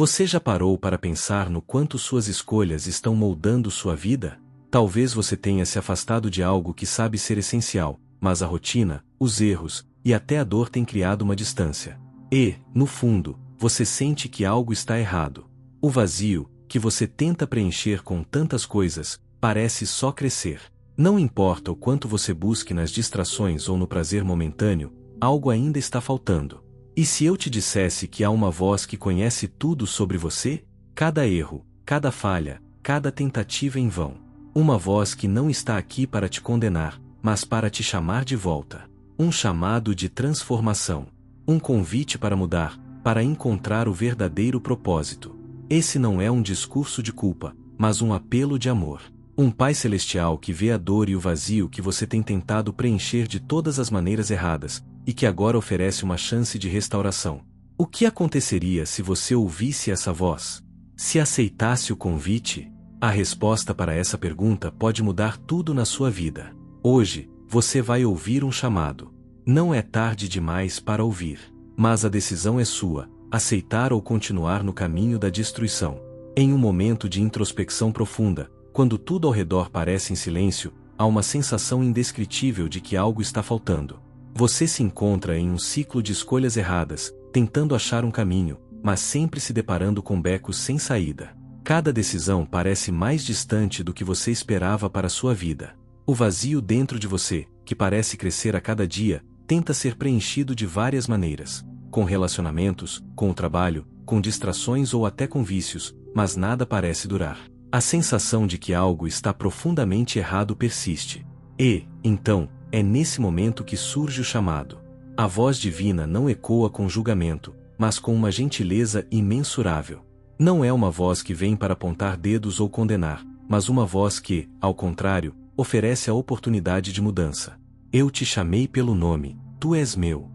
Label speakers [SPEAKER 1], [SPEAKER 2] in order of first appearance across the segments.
[SPEAKER 1] Você já parou para pensar no quanto suas escolhas estão moldando sua vida? Talvez você tenha se afastado de algo que sabe ser essencial, mas a rotina, os erros e até a dor têm criado uma distância. E, no fundo, você sente que algo está errado. O vazio, que você tenta preencher com tantas coisas, parece só crescer. Não importa o quanto você busque nas distrações ou no prazer momentâneo, algo ainda está faltando. E se eu te dissesse que há uma voz que conhece tudo sobre você? Cada erro, cada falha, cada tentativa em vão. Uma voz que não está aqui para te condenar, mas para te chamar de volta. Um chamado de transformação. Um convite para mudar, para encontrar o verdadeiro propósito. Esse não é um discurso de culpa, mas um apelo de amor. Um Pai Celestial que vê a dor e o vazio que você tem tentado preencher de todas as maneiras erradas, e que agora oferece uma chance de restauração. O que aconteceria se você ouvisse essa voz? Se aceitasse o convite? A resposta para essa pergunta pode mudar tudo na sua vida. Hoje, você vai ouvir um chamado. Não é tarde demais para ouvir. Mas a decisão é sua, aceitar ou continuar no caminho da destruição. Em um momento de introspecção profunda, quando tudo ao redor parece em silêncio, há uma sensação indescritível de que algo está faltando. Você se encontra em um ciclo de escolhas erradas, tentando achar um caminho, mas sempre se deparando com becos sem saída. Cada decisão parece mais distante do que você esperava para a sua vida. O vazio dentro de você, que parece crescer a cada dia, tenta ser preenchido de várias maneiras. Com relacionamentos, com o trabalho, com distrações ou até com vícios, mas nada parece durar. A sensação de que algo está profundamente errado persiste. E, então, é nesse momento que surge o chamado. A voz divina não ecoa com julgamento, mas com uma gentileza imensurável. Não é uma voz que vem para apontar dedos ou condenar, mas uma voz que, ao contrário, oferece a oportunidade de mudança. Eu te chamei pelo nome, tu és meu.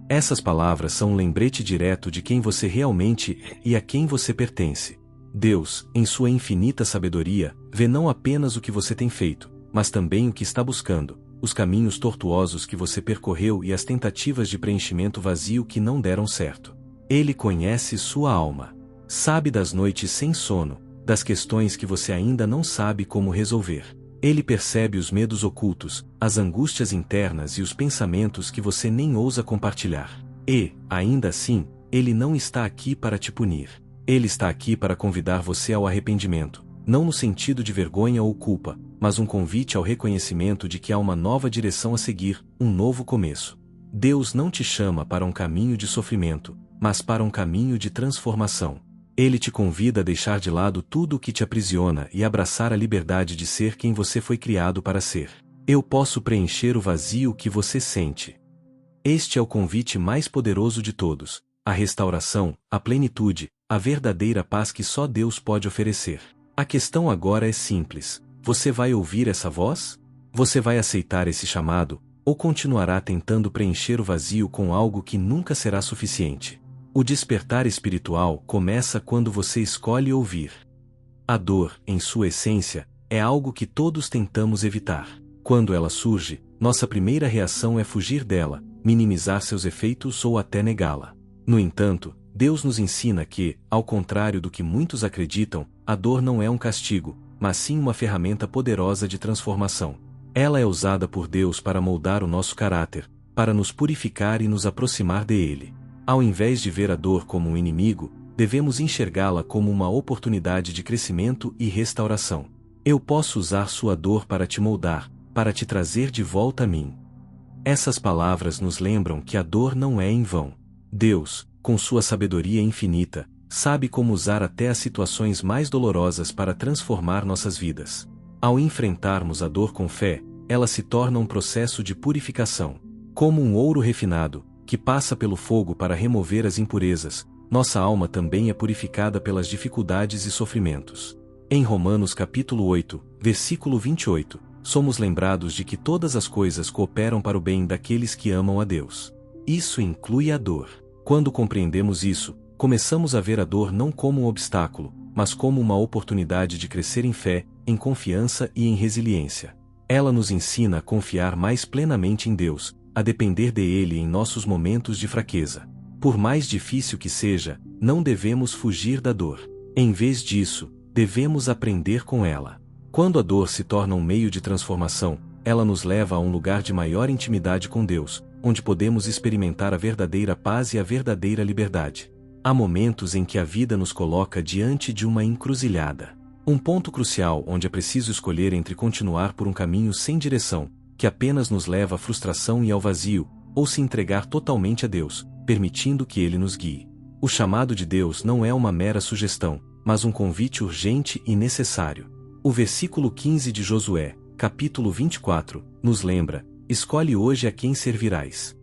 [SPEAKER 1] Essas palavras são um lembrete direto de quem você realmente é e a quem você pertence. Deus, em sua infinita sabedoria, vê não apenas o que você tem feito, mas também o que está buscando, os caminhos tortuosos que você percorreu e as tentativas de preenchimento vazio que não deram certo. Ele conhece sua alma. Sabe das noites sem sono, das questões que você ainda não sabe como resolver. Ele percebe os medos ocultos, as angústias internas e os pensamentos que você nem ousa compartilhar. E, ainda assim, ele não está aqui para te punir. Ele está aqui para convidar você ao arrependimento, não no sentido de vergonha ou culpa, mas um convite ao reconhecimento de que há uma nova direção a seguir, um novo começo. Deus não te chama para um caminho de sofrimento, mas para um caminho de transformação. Ele te convida a deixar de lado tudo o que te aprisiona e abraçar a liberdade de ser quem você foi criado para ser. Eu posso preencher o vazio que você sente. Este é o convite mais poderoso de todos, a restauração, a plenitude, a verdadeira paz que só Deus pode oferecer. A questão agora é simples: você vai ouvir essa voz? Você vai aceitar esse chamado, ou continuará tentando preencher o vazio com algo que nunca será suficiente? O despertar espiritual começa quando você escolhe ouvir. A dor, em sua essência, é algo que todos tentamos evitar. Quando ela surge, nossa primeira reação é fugir dela, minimizar seus efeitos ou até negá-la. No entanto, Deus nos ensina que, ao contrário do que muitos acreditam, a dor não é um castigo, mas sim uma ferramenta poderosa de transformação. Ela é usada por Deus para moldar o nosso caráter, para nos purificar e nos aproximar dele. Ao invés de ver a dor como um inimigo, devemos enxergá-la como uma oportunidade de crescimento e restauração. Eu posso usar sua dor para te moldar, para te trazer de volta a mim. Essas palavras nos lembram que a dor não é em vão. Deus, com sua sabedoria infinita, sabe como usar até as situações mais dolorosas para transformar nossas vidas. Ao enfrentarmos a dor com fé, ela se torna um processo de purificação. Como um ouro refinado, que passa pelo fogo para remover as impurezas, nossa alma também é purificada pelas dificuldades e sofrimentos. Em Romanos capítulo 8, versículo 28, somos lembrados de que todas as coisas cooperam para o bem daqueles que amam a Deus. Isso inclui a dor. Quando compreendemos isso, começamos a ver a dor não como um obstáculo, mas como uma oportunidade de crescer em fé, em confiança e em resiliência. Ela nos ensina a confiar mais plenamente em Deus, a depender dele em nossos momentos de fraqueza. Por mais difícil que seja, não devemos fugir da dor. Em vez disso, devemos aprender com ela. Quando a dor se torna um meio de transformação, ela nos leva a um lugar de maior intimidade com Deus, onde podemos experimentar a verdadeira paz e a verdadeira liberdade. Há momentos em que a vida nos coloca diante de uma encruzilhada. Um ponto crucial onde é preciso escolher entre continuar por um caminho sem direção, que apenas nos leva à frustração e ao vazio, ou se entregar totalmente a Deus, permitindo que Ele nos guie. O chamado de Deus não é uma mera sugestão, mas um convite urgente e necessário. O versículo 15 de Josué, capítulo 24, nos lembra: escolhe hoje a quem servirás.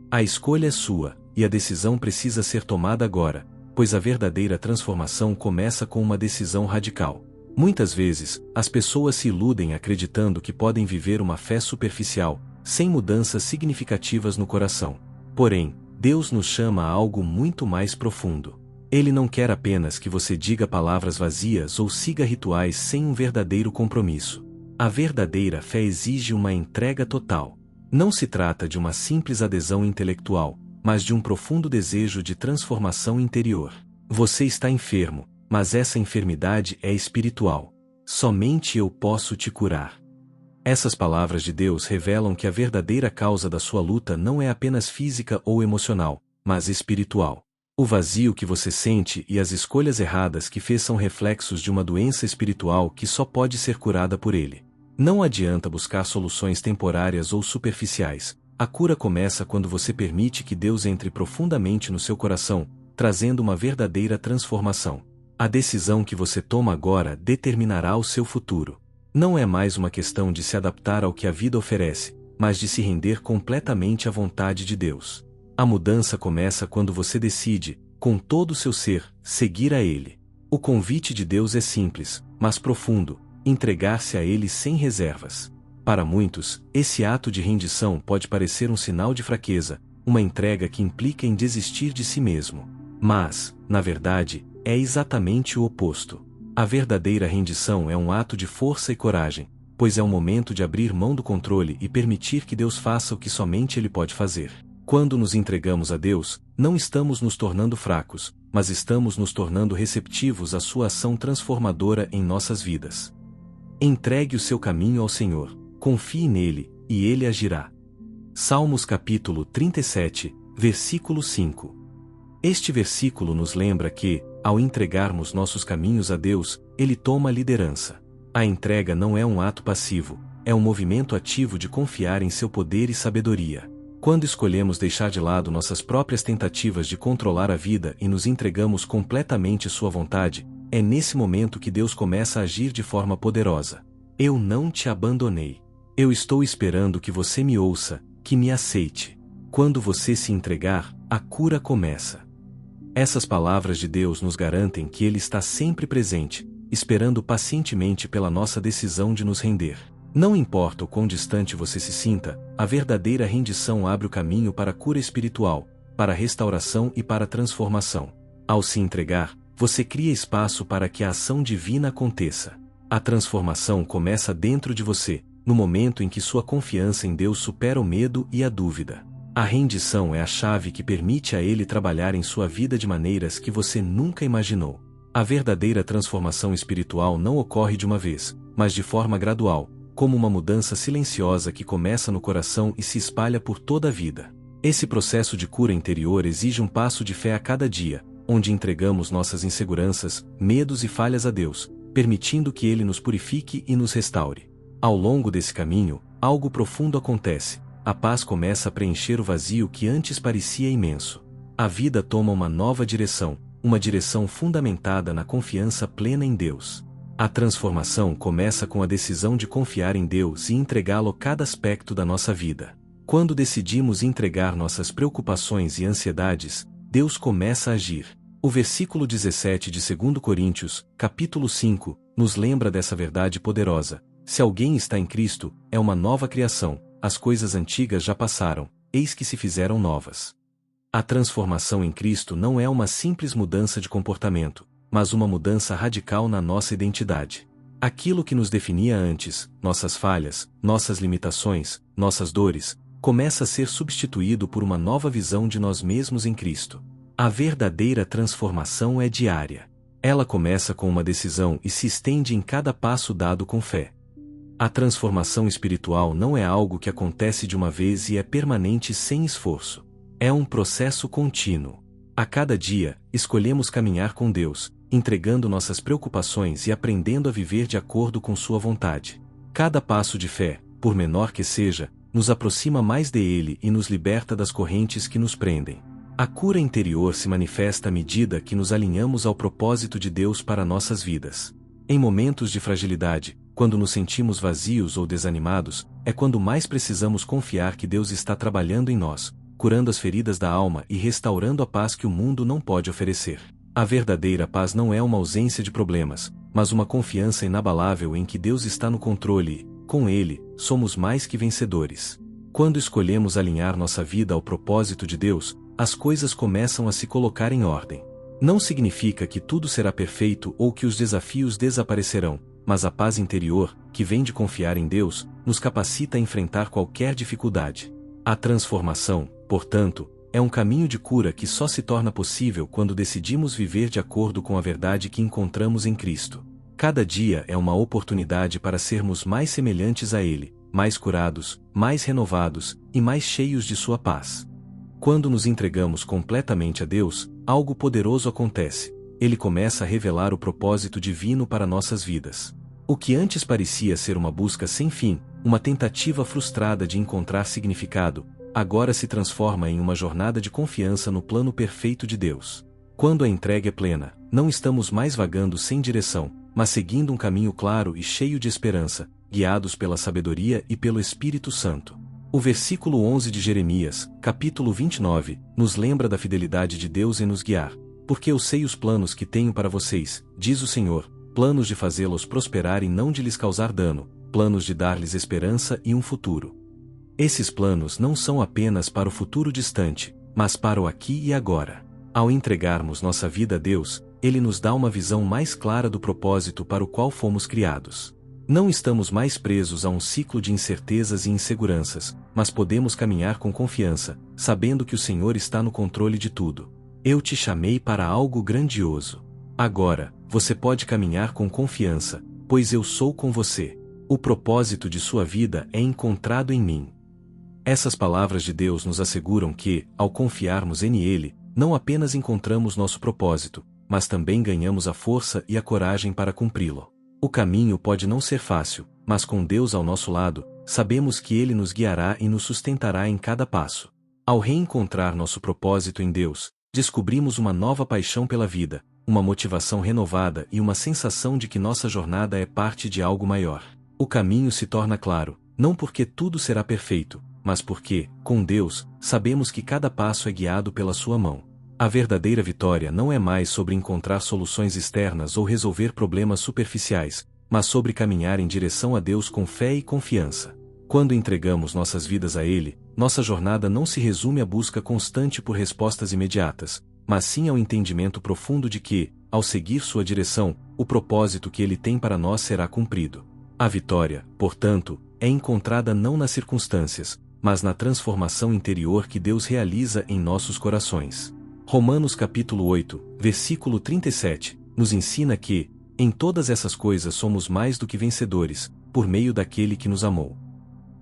[SPEAKER 1] A escolha é sua, e a decisão precisa ser tomada agora, pois a verdadeira transformação começa com uma decisão radical. Muitas vezes, as pessoas se iludem acreditando que podem viver uma fé superficial, sem mudanças significativas no coração. Porém, Deus nos chama a algo muito mais profundo. Ele não quer apenas que você diga palavras vazias ou siga rituais sem um verdadeiro compromisso. A verdadeira fé exige uma entrega total. Não se trata de uma simples adesão intelectual, mas de um profundo desejo de transformação interior. Você está enfermo, mas essa enfermidade é espiritual. Somente eu posso te curar. Essas palavras de Deus revelam que a verdadeira causa da sua luta não é apenas física ou emocional, mas espiritual. O vazio que você sente e as escolhas erradas que fez são reflexos de uma doença espiritual que só pode ser curada por Ele. Não adianta buscar soluções temporárias ou superficiais. A cura começa quando você permite que Deus entre profundamente no seu coração, trazendo uma verdadeira transformação. A decisão que você toma agora determinará o seu futuro. Não é mais uma questão de se adaptar ao que a vida oferece, mas de se render completamente à vontade de Deus. A mudança começa quando você decide, com todo o seu ser, seguir a Ele. O convite de Deus é simples, mas profundo: entregar-se a Ele sem reservas. Para muitos, esse ato de rendição pode parecer um sinal de fraqueza, uma entrega que implica em desistir de si mesmo. Mas, na verdade, é exatamente o oposto. A verdadeira rendição é um ato de força e coragem, pois é um momento de abrir mão do controle e permitir que Deus faça o que somente Ele pode fazer. Quando nos entregamos a Deus, não estamos nos tornando fracos, mas estamos nos tornando receptivos à sua ação transformadora em nossas vidas. Entregue o seu caminho ao Senhor, confie nele, e Ele agirá. Salmos capítulo 37, versículo 5. Este versículo nos lembra que, ao entregarmos nossos caminhos a Deus, Ele toma a liderança. A entrega não é um ato passivo, é um movimento ativo de confiar em seu poder e sabedoria. Quando escolhemos deixar de lado nossas próprias tentativas de controlar a vida e nos entregamos completamente à sua vontade, é nesse momento que Deus começa a agir de forma poderosa. Eu não te abandonei. Eu estou esperando que você me ouça, que me aceite. Quando você se entregar, a cura começa. Essas palavras de Deus nos garantem que Ele está sempre presente, esperando pacientemente pela nossa decisão de nos render. Não importa o quão distante você se sinta, a verdadeira rendição abre o caminho para a cura espiritual, para a restauração e para a transformação. Ao se entregar, você cria espaço para que a ação divina aconteça. A transformação começa dentro de você, no momento em que sua confiança em Deus supera o medo e a dúvida. A rendição é a chave que permite a Ele trabalhar em sua vida de maneiras que você nunca imaginou. A verdadeira transformação espiritual não ocorre de uma vez, mas de forma gradual, como uma mudança silenciosa que começa no coração e se espalha por toda a vida. Esse processo de cura interior exige um passo de fé a cada dia, onde entregamos nossas inseguranças, medos e falhas a Deus, permitindo que Ele nos purifique e nos restaure. Ao longo desse caminho, algo profundo acontece. A paz começa a preencher o vazio que antes parecia imenso. A vida toma uma nova direção, uma direção fundamentada na confiança plena em Deus. A transformação começa com a decisão de confiar em Deus e entregá-lo a cada aspecto da nossa vida. Quando decidimos entregar nossas preocupações e ansiedades, Deus começa a agir. O versículo 17 de 2 Coríntios, capítulo 5, nos lembra dessa verdade poderosa. Se alguém está em Cristo, é uma nova criação. As coisas antigas já passaram, eis que se fizeram novas. A transformação em Cristo não é uma simples mudança de comportamento, mas uma mudança radical na nossa identidade. Aquilo que nos definia antes, nossas falhas, nossas limitações, nossas dores, começa a ser substituído por uma nova visão de nós mesmos em Cristo. A verdadeira transformação é diária. Ela começa com uma decisão e se estende em cada passo dado com fé. A transformação espiritual não é algo que acontece de uma vez e é permanente sem esforço. É um processo contínuo. A cada dia, escolhemos caminhar com Deus, entregando nossas preocupações e aprendendo a viver de acordo com Sua vontade. Cada passo de fé, por menor que seja, nos aproxima mais de Ele e nos liberta das correntes que nos prendem. A cura interior se manifesta à medida que nos alinhamos ao propósito de Deus para nossas vidas. Em momentos de fragilidade, quando nos sentimos vazios ou desanimados, é quando mais precisamos confiar que Deus está trabalhando em nós, curando as feridas da alma e restaurando a paz que o mundo não pode oferecer. A verdadeira paz não é uma ausência de problemas, mas uma confiança inabalável em que Deus está no controle e, com Ele, somos mais que vencedores. Quando escolhemos alinhar nossa vida ao propósito de Deus, as coisas começam a se colocar em ordem. Não significa que tudo será perfeito ou que os desafios desaparecerão, mas a paz interior, que vem de confiar em Deus, nos capacita a enfrentar qualquer dificuldade. A transformação, portanto, é um caminho de cura que só se torna possível quando decidimos viver de acordo com a verdade que encontramos em Cristo. Cada dia é uma oportunidade para sermos mais semelhantes a Ele, mais curados, mais renovados e mais cheios de Sua paz. Quando nos entregamos completamente a Deus, algo poderoso acontece. Ele começa a revelar o propósito divino para nossas vidas. O que antes parecia ser uma busca sem fim, uma tentativa frustrada de encontrar significado, agora se transforma em uma jornada de confiança no plano perfeito de Deus. Quando a entrega é plena, não estamos mais vagando sem direção, mas seguindo um caminho claro e cheio de esperança, guiados pela sabedoria e pelo Espírito Santo. O versículo 11 de Jeremias, capítulo 29, nos lembra da fidelidade de Deus em nos guiar. Porque eu sei os planos que tenho para vocês, diz o Senhor, planos de fazê-los prosperar e não de lhes causar dano, planos de dar-lhes esperança e um futuro. Esses planos não são apenas para o futuro distante, mas para o aqui e agora. Ao entregarmos nossa vida a Deus, Ele nos dá uma visão mais clara do propósito para o qual fomos criados. Não estamos mais presos a um ciclo de incertezas e inseguranças, mas podemos caminhar com confiança, sabendo que o Senhor está no controle de tudo. Eu te chamei para algo grandioso. Agora, você pode caminhar com confiança, pois eu sou com você. O propósito de sua vida é encontrado em mim. Essas palavras de Deus nos asseguram que, ao confiarmos em Ele, não apenas encontramos nosso propósito, mas também ganhamos a força e a coragem para cumpri-lo. O caminho pode não ser fácil, mas com Deus ao nosso lado, sabemos que Ele nos guiará e nos sustentará em cada passo. Ao reencontrar nosso propósito em Deus, descobrimos uma nova paixão pela vida, uma motivação renovada e uma sensação de que nossa jornada é parte de algo maior. O caminho se torna claro, não porque tudo será perfeito, mas porque, com Deus, sabemos que cada passo é guiado pela sua mão. A verdadeira vitória não é mais sobre encontrar soluções externas ou resolver problemas superficiais, mas sobre caminhar em direção a Deus com fé e confiança. Quando entregamos nossas vidas a Ele, nossa jornada não se resume à busca constante por respostas imediatas, mas sim ao entendimento profundo de que, ao seguir sua direção, o propósito que Ele tem para nós será cumprido. A vitória, portanto, é encontrada não nas circunstâncias, mas na transformação interior que Deus realiza em nossos corações. Romanos capítulo 8, versículo 37, nos ensina que, em todas essas coisas somos mais do que vencedores, por meio daquele que nos amou.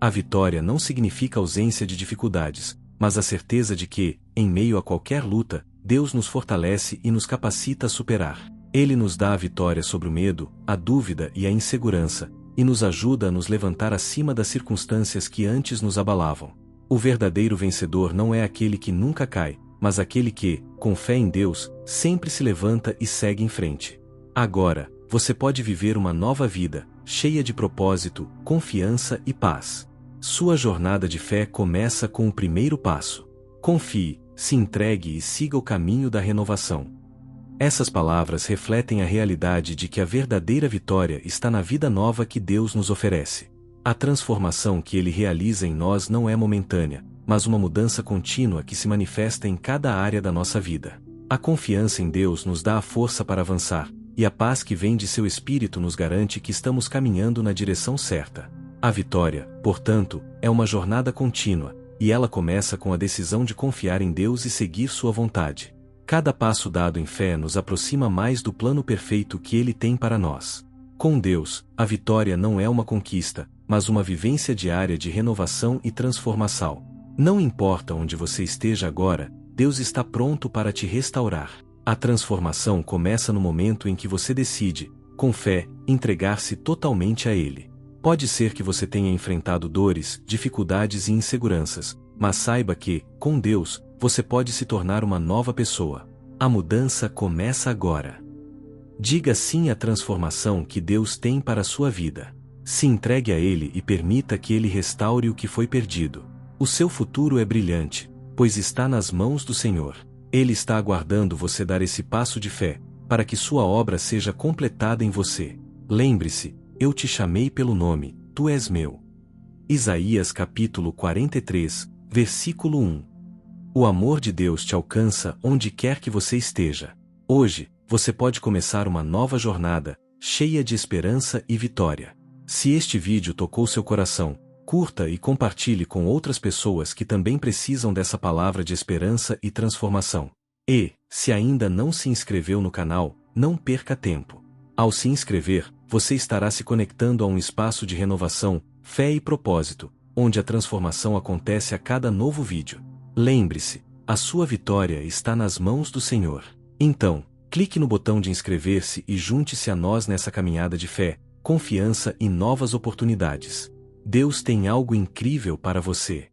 [SPEAKER 1] A vitória não significa ausência de dificuldades, mas a certeza de que, em meio a qualquer luta, Deus nos fortalece e nos capacita a superar. Ele nos dá a vitória sobre o medo, a dúvida e a insegurança, e nos ajuda a nos levantar acima das circunstâncias que antes nos abalavam. O verdadeiro vencedor não é aquele que nunca cai, mas aquele que, com fé em Deus, sempre se levanta e segue em frente. Agora, você pode viver uma nova vida, cheia de propósito, confiança e paz. Sua jornada de fé começa com o primeiro passo. Confie, se entregue e siga o caminho da renovação. Essas palavras refletem a realidade de que a verdadeira vitória está na vida nova que Deus nos oferece. A transformação que Ele realiza em nós não é momentânea, mas uma mudança contínua que se manifesta em cada área da nossa vida. A confiança em Deus nos dá a força para avançar, e a paz que vem de seu Espírito nos garante que estamos caminhando na direção certa. A vitória, portanto, é uma jornada contínua, e ela começa com a decisão de confiar em Deus e seguir sua vontade. Cada passo dado em fé nos aproxima mais do plano perfeito que Ele tem para nós. Com Deus, a vitória não é uma conquista, mas uma vivência diária de renovação e transformação. Não importa onde você esteja agora, Deus está pronto para te restaurar. A transformação começa no momento em que você decide, com fé, entregar-se totalmente a Ele. Pode ser que você tenha enfrentado dores, dificuldades e inseguranças, mas saiba que, com Deus, você pode se tornar uma nova pessoa. A mudança começa agora. Diga sim à transformação que Deus tem para a sua vida. Se entregue a Ele e permita que Ele restaure o que foi perdido. O seu futuro é brilhante, pois está nas mãos do Senhor. Ele está aguardando você dar esse passo de fé, para que sua obra seja completada em você. Lembre-se, eu te chamei pelo nome, tu és meu. Isaías capítulo 43, versículo 1. O amor de Deus te alcança onde quer que você esteja. Hoje, você pode começar uma nova jornada, cheia de esperança e vitória. Se este vídeo tocou seu coração, curta e compartilhe com outras pessoas que também precisam dessa palavra de esperança e transformação. E, se ainda não se inscreveu no canal, não perca tempo. Ao se inscrever, você estará se conectando a um espaço de renovação, fé e propósito, onde a transformação acontece a cada novo vídeo. Lembre-se, a sua vitória está nas mãos do Senhor. Então, clique no botão de inscrever-se e junte-se a nós nessa caminhada de fé, confiança e novas oportunidades. Deus tem algo incrível para você.